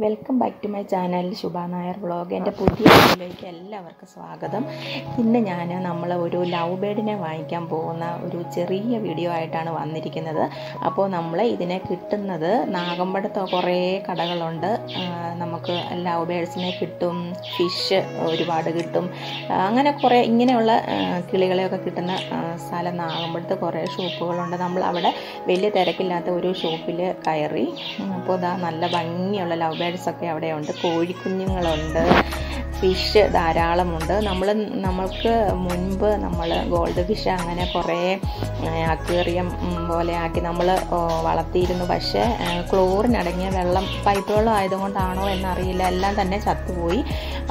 Welcome back to my channel Shubha Nair vlog. എൻ്റെ പുതിയ വീഡിയോയിലേക്ക് എല്ലാവർക്കും സ്വാഗതം. ഇന്ന് നമ്മൾ ഒരു ലവ് ബേർഡിനെ വാങ്ങിക്കാൻ പോകുന്ന ഒരു ചെറിയ വീഡിയോ ആയിട്ടാണ് വന്നിരിക്കുന്നത്. അപ്പോൾ നമ്മൾ ഇതിനെ കിട്ടുന്നത് നാഗമ്പടത്ത് കുറേ കടകളുണ്ട്. നമുക്ക് ലവ് ബേർഡ്സിനെ കിട്ടും, ഫിഷ് ഒരുപാട് കിട്ടും, അങ്ങനെ കുറേ ഇങ്ങനെയുള്ള കിളികളെയൊക്കെ കിട്ടുന്ന സ്ഥലം നാഗമ്പടത്ത് കുറേ ഷോപ്പുകളുണ്ട്. നമ്മൾ അവിടെ വലിയ തിരക്കില്ലാത്ത ഒരു ഷോപ്പിൽ കയറി. അപ്പോൾ നല്ല ഭംഗിയുള്ള ലവ് ബേർഡ്സൊക്കെ അവിടെയുണ്ട്, കോഴിക്കുഞ്ഞുങ്ങളുണ്ട്, ഫിഷ് ധാരാളമുണ്ട്. നമ്മൾക്ക് മുൻപ് നമ്മൾ ഗോൾഡ് ഫിഷ് അങ്ങനെ കുറേ അക്വേറിയം പോലെ ആക്കി നമ്മൾ വളർത്തിയിരുന്നു. പക്ഷേ ക്ലോറിനടങ്ങിയ വെള്ളം, പൈപ്പ് വെള്ളം ആയതുകൊണ്ടാണോ എന്നറിയില്ല, എല്ലാം തന്നെ ചത്തുപോയി.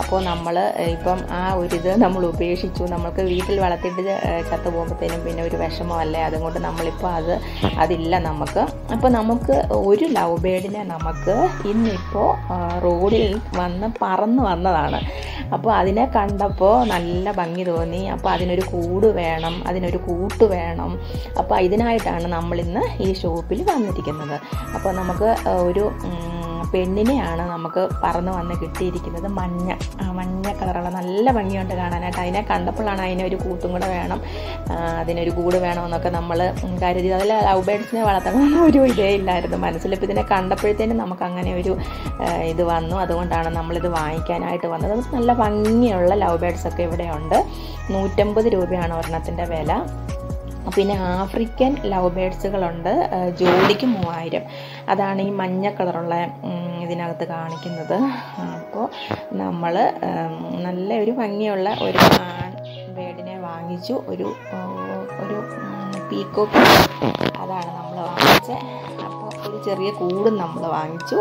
അപ്പോൾ നമ്മൾ ഇപ്പം ആ ഒരിത് നമ്മൾ ഉപേക്ഷിച്ചു. നമ്മൾക്ക് വീട്ടിൽ വളർത്തിയിട്ട് ചത്തു പോകുമ്പോഴത്തേനും പിന്നെ ഒരു വിഷമമല്ലേ, അതുകൊണ്ട് നമ്മളിപ്പോൾ അതില്ല നമുക്ക്. അപ്പോൾ നമുക്ക് ഒരു ലവ് ബേർഡിനെ നമുക്ക് ഇന്നിപ്പോൾ റോഡിൽ പറന്ന് വന്നതാണ്. അപ്പോൾ അതിനെ കണ്ടപ്പോൾ നല്ല ഭംഗി തോന്നി. അപ്പോൾ അതിനൊരു കൂട് വേണം, അതിനൊരു കൂട്ട് വേണം. അപ്പോൾ ഇതിനായിട്ടാണ് നമ്മളിന്ന് ഈ ഷോപ്പിൽ വന്നിരിക്കുന്നത്. അപ്പോൾ നമുക്ക് ഒരു പെണ്ണിനെയാണ് നമുക്ക് പറന്ന് വന്ന് കിട്ടിയിരിക്കുന്നത്. മഞ്ഞ കളറുള്ള നല്ല ഭംഗിയുണ്ട് കാണാനായിട്ട്. അതിനെ കണ്ടപ്പോഴാണ് അതിനൊരു കൂട്ടും കൂടെ വേണം, അതിനൊരു കൂട് വേണമെന്നൊക്കെ നമ്മൾ കരുതി. അതിൽ ലവ് ബേർഡ്സിനെ വളർത്തണമെന്ന് ഒരു ഇതേ ഇല്ലായിരുന്നു മനസ്സിൽ. ഇപ്പോൾ ഇതിനെ കണ്ടപ്പോഴത്തേനും നമുക്ക് അങ്ങനെ ഒരു ഇത് വന്നു. അതുകൊണ്ടാണ് നമ്മളിത് വാങ്ങിക്കാനായിട്ട് വന്നത്. നല്ല ഭംഗിയുള്ള ലവ് ബേർഡ്സൊക്കെ ഇവിടെയുണ്ട്. 150 രൂപയാണ് ഒരെണ്ണത്തിൻ്റെ വില. പിന്നെ ആഫ്രിക്കൻ ലവ് ബേർഡ്സുകളുണ്ട്, ജോഡിക്ക് 3000. അതാണ് ഈ മഞ്ഞ കളറുള്ള ഇതിനകത്ത് കാണിക്കുന്നത്. അപ്പോൾ നമ്മൾ നല്ല ഒരു ഭംഗിയുള്ള ഒരു ബേർഡിനെ വാങ്ങിച്ചു. ഒരു പീക്കോക്ക്, അതാണ് നമ്മൾ വാങ്ങിച്ചത്. അപ്പോൾ ഒരു ചെറിയ കൂടും നമ്മൾ വാങ്ങിച്ചു.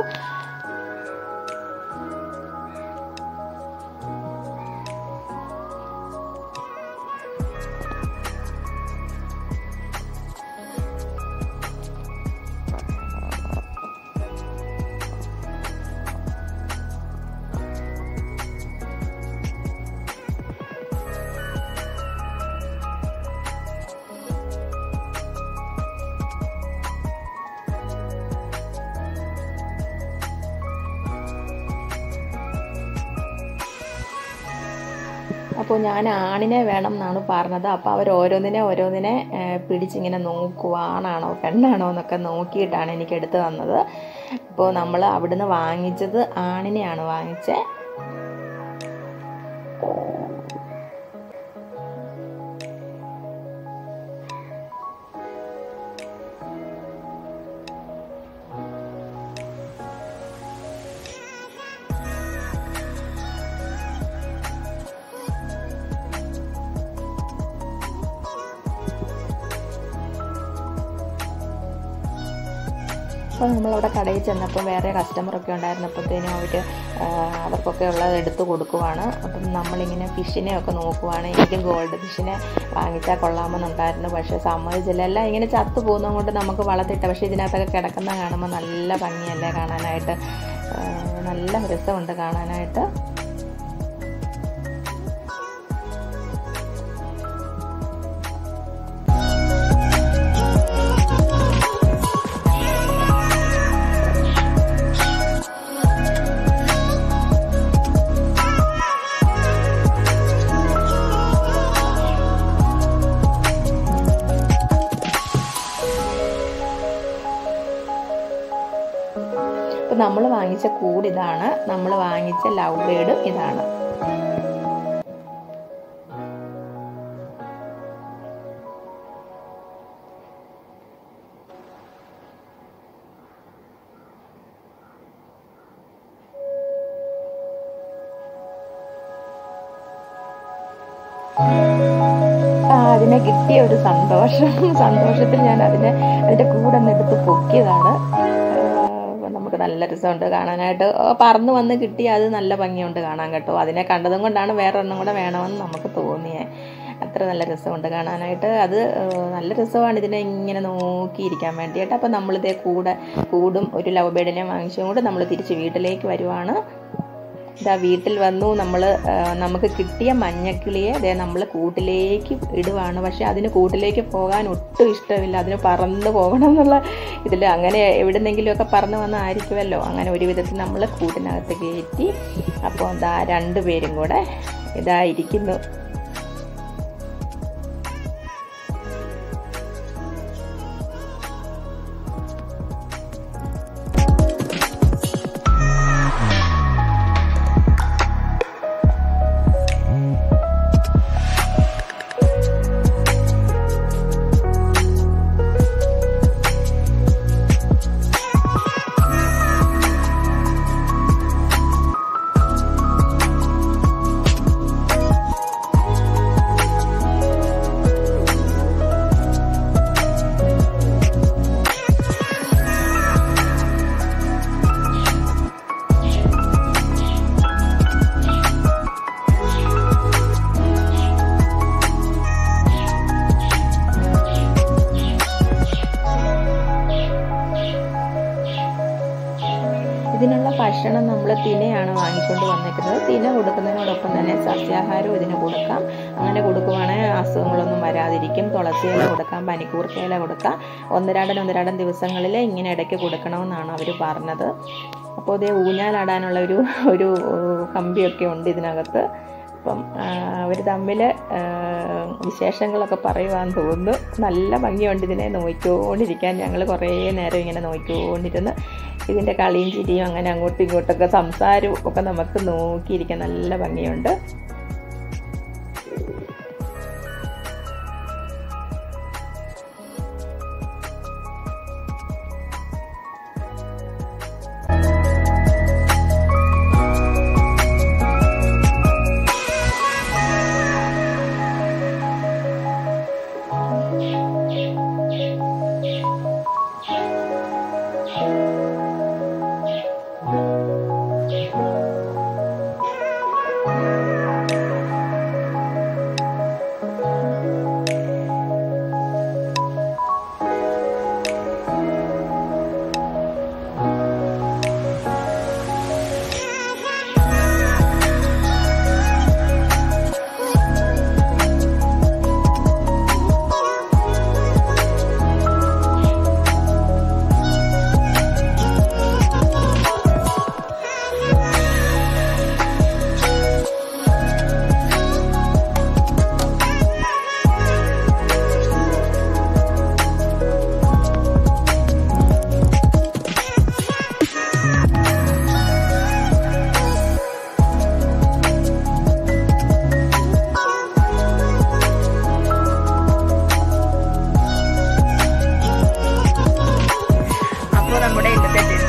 അപ്പോൾ ഞാൻ ആണിനെ വേണം എന്നാണ് പറഞ്ഞത്. അപ്പോൾ അവർ ഓരോന്നിനെ പിടിച്ചിങ്ങനെ നോക്കുക, ആണാണോ പെണ്ണാണോ എന്നൊക്കെ നോക്കിയിട്ടാണ് എനിക്ക് എടുത്തു തന്നത്. അപ്പോൾ നമ്മൾ അവിടുന്ന് വാങ്ങിച്ചത് ആണിനെയാണ് വാങ്ങിച്ചത്. അപ്പോൾ നമ്മളവിടെ കടയിൽ ചെന്നപ്പോൾ വേറെ കസ്റ്റമറൊക്കെ ഉണ്ടായിരുന്നപ്പോഴത്തേനും അവർക്കൊക്കെ ഉള്ളത് എടുത്ത് കൊടുക്കുവാണ്. അപ്പം നമ്മളിങ്ങനെ ഫിഷിനെയൊക്കെ നോക്കുവാണ്. എനിക്കും ഗോൾഡ് ഫിഷിനെ വാങ്ങിച്ചാൽ കൊള്ളാമെന്നുണ്ടായിരുന്നു, പക്ഷേ സമ്മതിച്ചില്ല. എല്ലാം ഇങ്ങനെ ചത്തു പോകുന്നത് കൊണ്ട് നമുക്ക് വളർത്തിയിട്ട്, പക്ഷേ ഇതിനകത്തൊക്കെ കിടക്കുന്ന കാണുമ്പോൾ നല്ല ഭംഗിയല്ലേ കാണാനായിട്ട്, നല്ല രസമുണ്ട് കാണാനായിട്ട്. അപ്പോൾ നമ്മൾ വാങ്ങിച്ച കൂട് ഇതാണ്, നമ്മൾ വാങ്ങിച്ച ലവ് ബേർഡും ഇതാണ്. അതിനെ കിട്ടിയ ഒരു സന്തോഷത്തിൽ ഞാൻ അതിൻ്റെ കൂടെ എടുത്ത് പൊക്കിയതാണ്. നമുക്ക് നല്ല രസമുണ്ട് കാണാനായിട്ട്. പറന്ന് വന്ന് കിട്ടി, അത് നല്ല ഭംഗിയുണ്ട് കാണാൻ കേട്ടോ. അതിനെ കണ്ടതും കൊണ്ടാണ് വേറെ ഒരെണ്ണം കൂടെ വേണമെന്ന് നമുക്ക് തോന്നിയത്. അത്ര നല്ല രസമുണ്ട് കാണാനായിട്ട്. അത് നല്ല രസമാണ് ഇതിനെ ഇങ്ങനെ നോക്കിയിരിക്കാൻ വേണ്ടിയിട്ട്. അപ്പം നമ്മളിതേ കൂടും ഒരു ലവ് ബേർഡിനെ വാങ്ങിച്ചും കൊണ്ട് നമ്മൾ തിരിച്ച് വീട്ടിലേക്ക് വരുവാണ്. ഇതാ വീട്ടിൽ വന്നു. നമുക്ക് കിട്ടിയ മഞ്ഞക്കിളിയെ നമ്മൾ കൂട്ടിലേക്ക് ഇടുവാണ്. പക്ഷെ അതിന് കൂട്ടിലേക്ക് പോകാൻ ഒട്ടും ഇഷ്ടമില്ല. അതിന് പറന്ന് പോകണം എന്നുള്ള ഇതിൽ അങ്ങനെ എവിടുന്നെങ്കിലുമൊക്കെ പറന്ന് വന്നായിരിക്കുമല്ലോ. അങ്ങനെ ഒരു വിധത്തിൽ നമ്മൾ കൂട്ടിനകത്ത് കയറ്റി. അപ്പോൾ ഇതാ 2 പേരും കൂടെ ഇതായിരിക്കുന്നു. ഇതിനുള്ള ഭക്ഷണം നമ്മൾ തിനയാണ് വാങ്ങിക്കൊണ്ട് വന്നിരിക്കുന്നത്. തിന കൊടുക്കുന്നതിനോടൊപ്പം തന്നെ സസ്യാഹാരവും ഇതിന് കൊടുക്കാം. അങ്ങനെ കൊടുക്കുവാണെങ്കിൽ അസുഖങ്ങളൊന്നും വരാതിരിക്കും. തുളസിയില കൊടുക്കാം, പനിക്കൂർക്കയില കൊടുക്കാം. 1-2 ദിവസങ്ങളിൽ ഇങ്ങനെ ഇടയ്ക്ക് കൊടുക്കണമെന്നാണ് അവർ പറഞ്ഞത്. അപ്പോൾ ഇതേ ഊഞ്ഞാലാടാനുള്ള ഒരു കമ്പിയൊക്കെ ഉണ്ട് ഇതിനകത്ത്. അപ്പം അവർ തമ്മിൽ വിശേഷങ്ങളൊക്കെ പറയുവാന്ന് തോന്നുന്നു. നല്ല ഭംഗിയുണ്ട് ഇതിനെ നോക്കിക്കൊണ്ടിരിക്കാൻ. ഞങ്ങൾ കുറേ നേരം ഇങ്ങനെ നോക്കിക്കൊണ്ടിരുന്ന് ഇതിൻ്റെ കളിയും ചിരിയും അങ്ങനെ അങ്ങോട്ടും ഇങ്ങോട്ടൊക്കെ സംസാരവും ഒക്കെ നമുക്ക് നോക്കിയിരിക്കാൻ നല്ല ഭംഗിയുണ്ട്.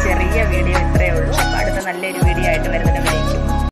ചെറിയ വീഡിയോ ഇത്രയേ ഉള്ളൂ. അപ്പോൾ അടുത്ത നല്ലൊരു വീഡിയോ ആയിട്ട് വരുന്നത്